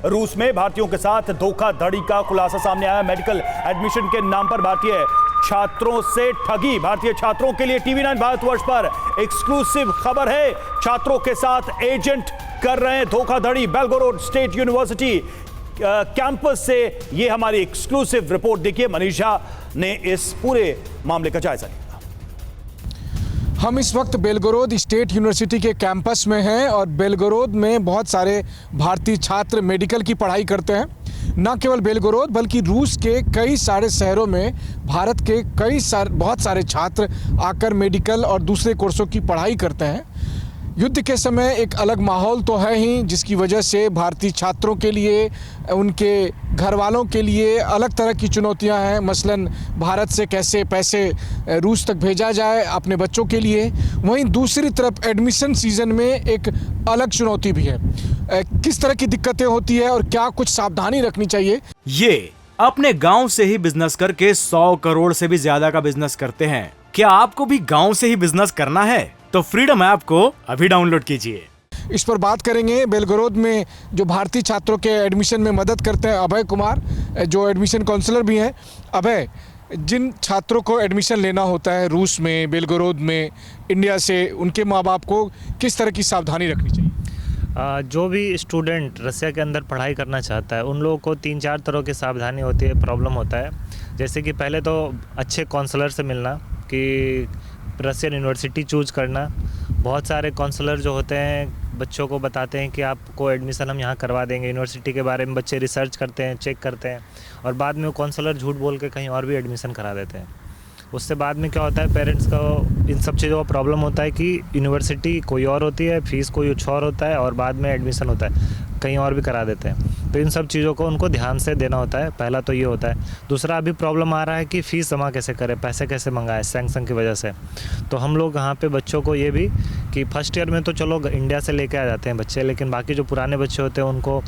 रूस में भारतीयों के साथ धोखाधड़ी का खुलासा सामने आया। मेडिकल एडमिशन के नाम पर भारतीय छात्रों से ठगी। भारतीय छात्रों के लिए TV9 भारतवर्ष पर एक्सक्लूसिव खबर है। छात्रों के साथ एजेंट कर रहे हैं धोखाधड़ी। बेलगोरोड स्टेट यूनिवर्सिटी कैंपस से ये हमारी एक्सक्लूसिव रिपोर्ट। देखिए, मनीषा ने इस पूरे मामले का जायजा लिया। हम इस वक्त बेलगोरोद स्टेट यूनिवर्सिटी के कैंपस में हैं और बेलगोरोद में बहुत सारे भारतीय छात्र मेडिकल की पढ़ाई करते हैं। न केवल बेलगोरोद बल्कि रूस के कई सारे शहरों में भारत के बहुत सारे छात्र आकर मेडिकल और दूसरे कोर्सों की पढ़ाई करते हैं। युद्ध के समय एक अलग माहौल तो है ही, जिसकी वजह से भारतीय छात्रों के लिए, उनके घर वालों के लिए अलग तरह की चुनौतियां हैं। मसलन भारत से कैसे पैसे रूस तक भेजा जाए अपने बच्चों के लिए। वहीं दूसरी तरफ एडमिशन सीजन में एक अलग चुनौती भी है। किस तरह की दिक्कतें होती है और क्या कुछ सावधानी रखनी चाहिए। ये अपने गांव से ही बिजनेस करके 100 करोड़ से भी ज्यादा का बिजनेस करते हैं। क्या आपको भी गांव से ही बिजनेस करना है? तो फ्रीडम ऐप को अभी डाउनलोड कीजिए। इस पर बात करेंगे बेलगोरोद में जो भारतीय छात्रों के एडमिशन में मदद करते हैं अभय कुमार, जो एडमिशन काउंसलर भी हैं। अभय, जिन छात्रों को एडमिशन लेना होता है रूस में, बेलगोरोद में, इंडिया से, उनके माँ बाप को किस तरह की सावधानी रखनी चाहिए? जो भी स्टूडेंट रसिया के अंदर पढ़ाई करना चाहता है, उन लोगों को 3-4 तरह की सावधानी होती है, प्रॉब्लम होता है। जैसे कि पहले तो अच्छे काउंसलर से मिलना, कि रसियन यूनिवर्सिटी चूज़ करना। बहुत सारे काउंसलर जो होते हैं बच्चों को बताते हैं कि आपको एडमिशन हम यहाँ करवा देंगे। यूनिवर्सिटी के बारे में बच्चे रिसर्च करते हैं, चेक करते हैं, और बाद में वो काउंसलर झूठ बोल के कहीं और भी एडमिशन करा देते हैं। उससे बाद में क्या होता है, पेरेंट्स को इन सब चीज़ों का प्रॉब्लम होता है कि यूनिवर्सिटी कोई और होती है, फ़ीस कोई कुछ और होता है, और बाद में एडमिशन होता है कहीं और भी करा देते हैं। तो इन सब चीज़ों को उनको ध्यान से देना होता है। पहला तो ये होता है। दूसरा, अभी प्रॉब्लम आ रहा है कि फ़ीस जमा कैसे करें, पैसे कैसे मंगाएं सैंक्शन की वजह से। तो हम लोग यहाँ पे बच्चों को ये भी कि फर्स्ट ईयर में तो चलो इंडिया से लेके आ जाते हैं बच्चे, लेकिन बाकी जो पुराने बच्चे होते हैं उनको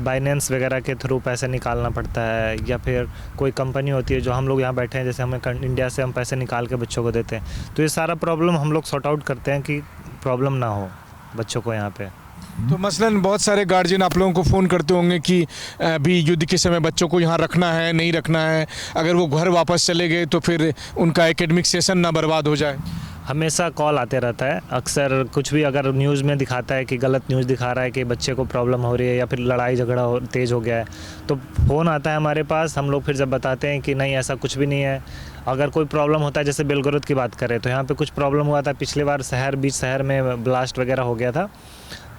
बाइनेंस वगैरह के थ्रू पैसे निकालना पड़ता है, या फिर कोई कंपनी होती है जो हम लोग यहाँ बैठे हैं, जैसे हमें इंडिया से हम पैसे निकाल के बच्चों को देते हैं। तो ये सारा प्रॉब्लम हम लोग सॉर्ट आउट करते हैं कि प्रॉब्लम ना हो बच्चों को यहाँ पे। तो मसलन बहुत सारे गार्जियन आप लोगों को फ़ोन करते होंगे कि अभी युद्ध के समय बच्चों को यहाँ रखना है, नहीं रखना है, अगर वो घर वापस चले गए तो फिर उनका एकेडमिक सेशन ना बर्बाद हो जाए। हमेशा कॉल आते रहता है। अक्सर कुछ भी अगर न्यूज़ में दिखाता है कि गलत न्यूज़ दिखा रहा है कि बच्चे को प्रॉब्लम हो रही है या फिर लड़ाई झगड़ा तेज़ हो गया है, तो फ़ोन आता है हमारे पास। हम लोग फिर जब बताते हैं कि नहीं, ऐसा कुछ भी नहीं है। अगर कोई प्रॉब्लम होता है, जैसे बेलगोरोद की बात करें तो यहाँ पे कुछ प्रॉब्लम हुआ था पिछली बार, बीच शहर में ब्लास्ट वगैरह हो गया था।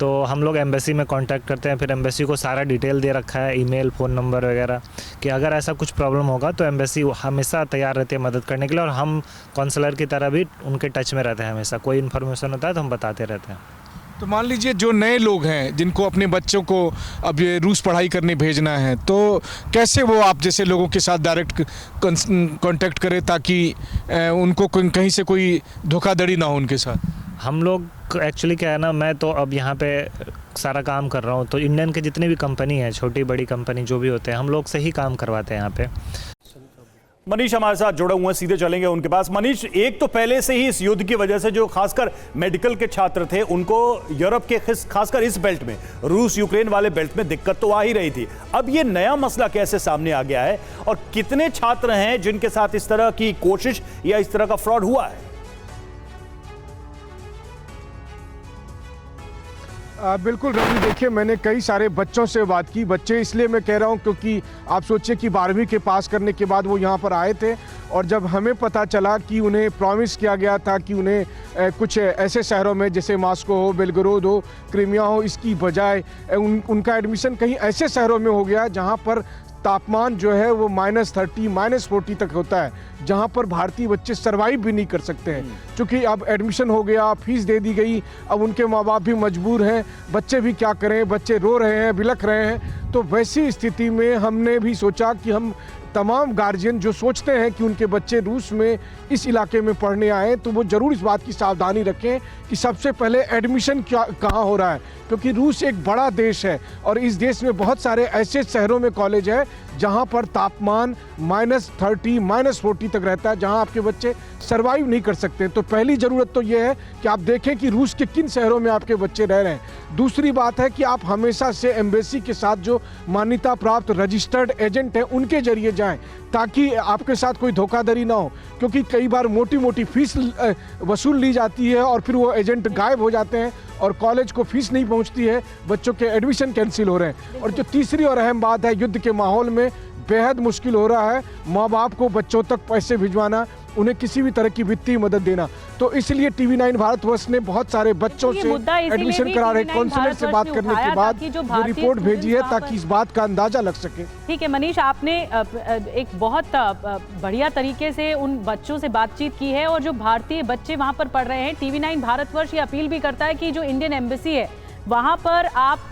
तो हम लोग एम्बेसी में कांटेक्ट करते हैं, फिर एम्बेसी को सारा डिटेल दे रखा है, ईमेल, फ़ोन नंबर वगैरह, कि अगर ऐसा कुछ प्रॉब्लम होगा तो एम्बेसी हमेशा तैयार रहती है मदद करने के लिए। और हम काउंसलर की तरह भी उनके टच में रहते हैं हमेशा। कोई इन्फॉर्मेशन होता है तो हम बताते रहते हैं। तो मान लीजिए जो नए लोग हैं जिनको अपने बच्चों को अब ये रूस पढ़ाई करने भेजना है, तो कैसे वो आप जैसे लोगों के साथ डायरेक्ट कांटेक्ट करें ताकि उनको कहीं से कोई धोखाधड़ी ना हो उनके साथ? हम लोग एक्चुअली क्या है ना, मैं तो अब यहाँ पे सारा काम कर रहा हूँ, तो इंडियन के जितने भी कंपनी हैं, छोटी बड़ी कंपनी जो भी होते हैं, हम लोग से ही काम करवाते हैं यहाँ पे। मनीष हमारे साथ जुड़े हुए हैं, सीधे चलेंगे उनके पास। मनीष, एक तो पहले से ही इस युद्ध की वजह से जो खासकर मेडिकल के छात्र थे उनको यूरोप के खासकर इस बेल्ट में, रूस यूक्रेन वाले बेल्ट में दिक्कत तो आ ही रही थी। अब ये नया मसला कैसे सामने आ गया है और कितने छात्र हैं जिनके साथ इस तरह की कोशिश या इस तरह का फ्रॉड हुआ है? बिल्कुल रवि, देखिए मैंने कई सारे बच्चों से बात की। बच्चे इसलिए मैं कह रहा हूं क्योंकि आप सोचिए कि 12वीं के पास करने के बाद वो यहाँ पर आए थे, और जब हमें पता चला कि उन्हें प्रॉमिस किया गया था कि उन्हें कुछ ऐसे शहरों में जैसे मॉस्को हो, बेलगोरोद हो, क्रीमिया हो, इसकी बजाय उनका एडमिशन कहीं ऐसे शहरों में हो गया जहाँ पर तापमान जो है वो -30, -40 तक होता है, जहाँ पर भारतीय बच्चे सर्वाइव भी नहीं कर सकते हैं। क्योंकि अब एडमिशन हो गया, फीस दे दी गई, अब उनके माँ बाप भी मजबूर हैं, बच्चे भी क्या करें, बच्चे रो रहे हैं, बिलख रहे हैं। तो वैसी स्थिति में हमने भी सोचा कि हम तमाम गार्जियन जो सोचते हैं कि उनके बच्चे रूस में इस इलाके में पढ़ने आए, तो वो ज़रूर इस बात की सावधानी रखें कि सबसे पहले एडमिशन कहाँ हो रहा है, क्योंकि रूस एक बड़ा देश है और इस देश में बहुत सारे ऐसे शहरों में कॉलेज है जहां पर तापमान -30 -40 तक रहता है, जहां आपके बच्चे सरवाइव नहीं कर सकते। तो पहली ज़रूरत तो ये है कि आप देखें कि रूस के किन शहरों में आपके बच्चे रह रहे हैं। दूसरी बात है कि आप हमेशा से एम्बेसी के साथ जो मान्यता प्राप्त रजिस्टर्ड एजेंट हैं उनके जरिए जाएं, ताकि आपके साथ कोई धोखाधड़ी ना हो, क्योंकि कई बार मोटी मोटी फीस वसूल ली जाती है और फिर वो एजेंट गायब हो जाते हैं और कॉलेज को फीस नहीं पहुंचती है, बच्चों के एडमिशन कैंसिल हो रहे हैं। और जो तीसरी और अहम बात है, युद्ध के माहौल में बेहद मुश्किल हो रहा है माँ बाप को बच्चों तक पैसे भिजवाना, उन्हें किसी भी तरह की वित्तीय मदद देना। तो इसलिए TV9 भारतवर्ष ने बहुत सारे बच्चों से एडमिशन करा रहे काउंसलर से बात करने के बाद ये रिपोर्ट भेजी है, ताकि इस बात का अंदाजा लग सके। ठीक है मनीष, आपने एक बहुत बढ़िया तरीके से उन बच्चों से बातचीत की है, और जो भारतीय बच्चे वहां पर पढ़ रहे हैं, TV9 भारतवर्ष ये अपील भी करता है कि जो इंडियन एम्बेसी है वहां पर आप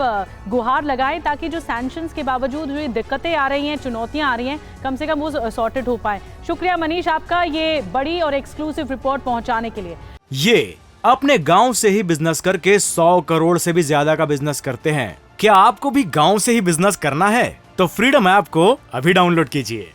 गुहार लगाएं, ताकि जो सैंक्शंस के बावजूद जो दिक्कतें आ रही हैं, चुनौतियां आ रही हैं, कम से कम वो सॉर्टेड हो पाए। शुक्रिया मनीष आपका ये बड़ी और एक्सक्लूसिव रिपोर्ट पहुंचाने के लिए। ये अपने गांव से ही बिजनेस करके 100 करोड़ से भी ज्यादा का बिजनेस करते हैं। क्या आपको भी गांव से ही बिजनेस करना है? तो फ्रीडम ऐप को अभी डाउनलोड कीजिए।